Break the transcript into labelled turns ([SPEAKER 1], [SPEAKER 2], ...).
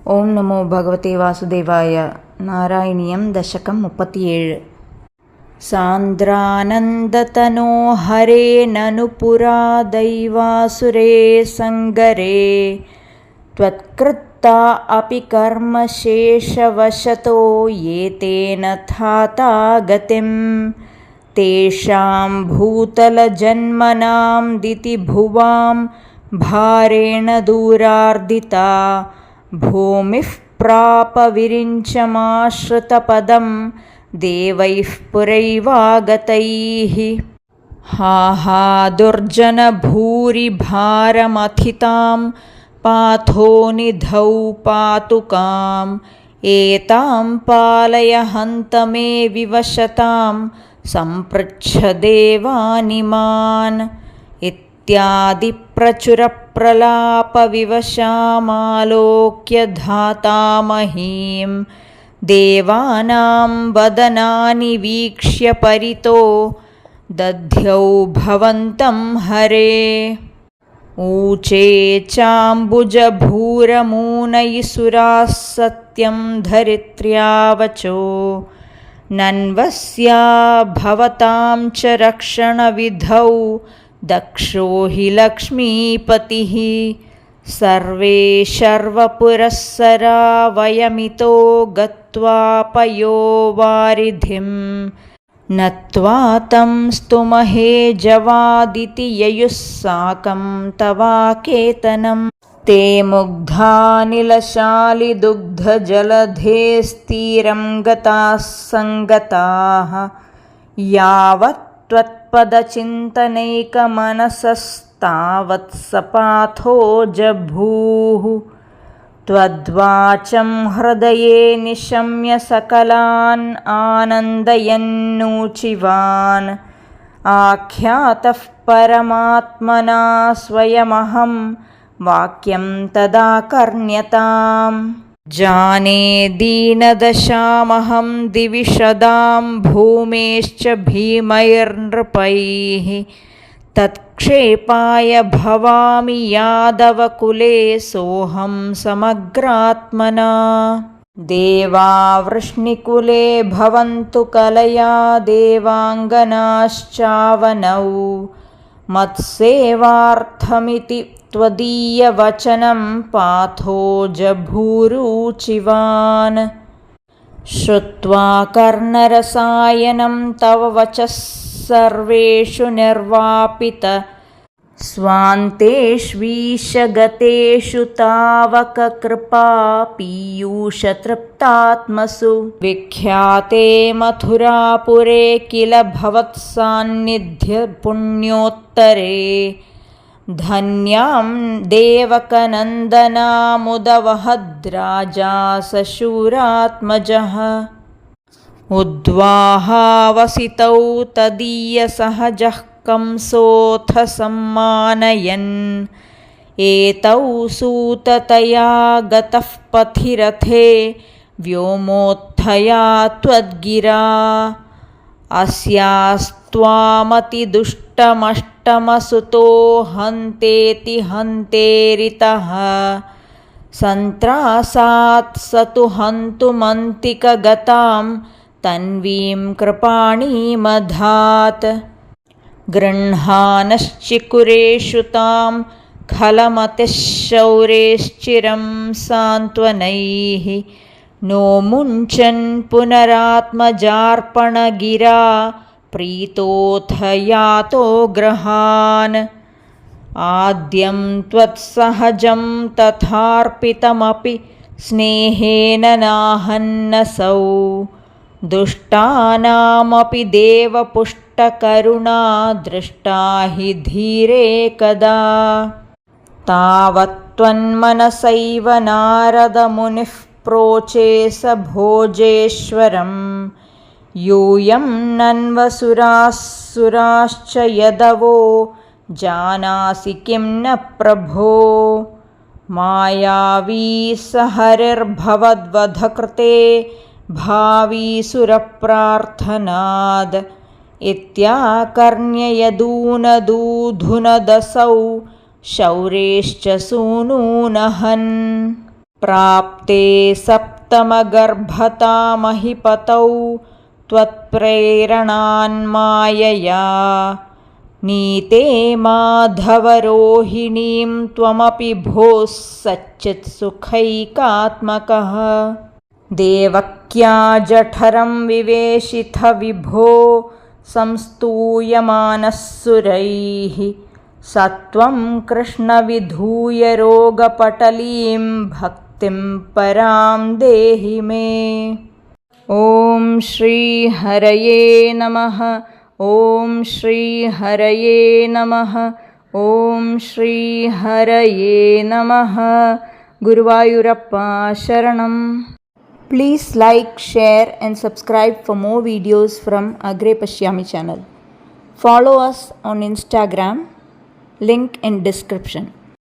[SPEAKER 1] ఓం నమో భగవతే వాసుదేవాయ. నారాయణీయం దశకం 37. సాంద్రానందతనో హరే నను పురా దైవాసురే సంగరే త్వత్కృత్తా అపి కర్మ శేషవశతో ఏతేన థాతా గతిం తేషాం భూతల జన్మనాం దితి భువాం భారేణ దూరార్దితా భూమిః ప్రాప విరించమాశ్రితపదం దేవైః పురైవాగతైః. హా దుర్జన భూరి భారమథితాం పాథో నిధౌ పాతుకాం ఏతాం పాలయ హంత మే వివశతాం సంపృచ్ఛ దేవానిమాన్ ఇత్యాది ప్రచుర ప్రలాప వివశామాలోక్య ధాతామహీం దేవానాం వదనాని వీక్ష్య పరితో దధ్యౌ భవంతం హరే. ఊచే చాంబుజభూరమూనైసురాः సత్యం ధరిత్ర్యావచో నన్వస్యా భవతాం చ రక్షణ విధౌ దక్షో హి లక్ష్మీపతిః. సర్వే శర్వపురస్సరా వయమితో గత్వా పయో వారిధిం నత్వా తం స్తుమహే జవాదితి యయుః సాకం తవాకేతనం. తే ముగ్ధానిలశాలిదుగ్ధజలధేస్తీరం గతాః సంగతాః యావత్ త్వత్పదచింతనైకమనసస్తావత్ సపాథో జభూః. త్వద్వాచం హృదయే నిశమ్య సకలాన్ ఆనందయన్నూచివాన్ ఆఖ్యాతః పరమాత్మనా స్వయమహం వాక్యం తదాకర్ణ్యతాం. జానే దీనదశామహం దివిషదాం భూమేశ్చ భీమైర్నృపైః తత్క్షేపాయ భవామి యాదవకులే సోహం సమగ్రాత్మనా. దేవా వృష్ణికులే భవంతు కలయా దేవాంగనాశ్చావనౌ మత్సేవార్థమితి త్వదీయవచనం పాథో జభూరూచివాన్. శ్రుత్వా కర్ణరసాయనం తవ వచః సర్వేషు నిర్వాపిత స్వాంతేష్వీశగతేషు తావక కృపా పీయూషతృప్తాత్మసు. విఖ్యాతే మథురాపురే కిల భవత్సాన్నిధ్య పుణ్యోత్తరే ధన్యాం దేవకనందనాముదవహద్రాజా సశూరాత్మజః. ఉద్వాహావసితౌ తదీయసహజః కంసోऽథ సమ్మానయన్ ఏతౌ సూతతయా గతః పథిరథే వ్యోమోత్థయా త్వద్గిరా. అస్యాస్త్వామతిదుష్టమష్టమసుతో హంతేతి హంతేరితః సంత్రాసాత్ సతు హంతుమంతికగతాం తన్వీం కృపాణీమధాత్. గృహ్ణానశ్చికురేషు తాం ఖలమతిః శౌరేశ్చిరం సాంత్వనైః నో ముంచన్ పునరాత్మజార్పణగిరా ప్రీతోऽథ యాతో గ్రహాన్. ఆద్యం త్వత్సహజం తథార్పితమపి స్నేహేన నాహన్నసౌ దుష్టానామపి దేవపుష్టకరుణా దృష్టా హి ధీరే కదా. తావత్త్వన్మనసైవ నారదమునిః ప్రోచే స భోజేశ్వరం యూయం నన్వసురాశ్చ యదవో జానాసి కిం న ప్రభో. మాయావీ స హరిర్భవద్వధకృతే భావీసురప్రార్థనాద్ ఇత్యాకర్ణ్యయదూనదూధునదసౌ శౌరేశ్చ సూనూనహన్. प्राप्ते सप्तमगर्भतामहिपतौ त्वत्प्रेरणान्मायया नीते माधवरोहिणीं त्वमपि भोः सच्चित्सुखैकात्मकः देवक्या जठरं विवेशिथ विभो संस्तूयमानः सुरैः सत्वं कृष्णविधूय रोगपटलीं भक्तिं परां देहि मे। ॐ श्रीहरये नमः। ॐ श्रीहरये नमः। ॐ श्रीहरये नमः। गुरुवायूरप्पा शरणं। Please like, share and subscribe for more videos from Agre Pashyami channel. Follow us on Instagram, link in description.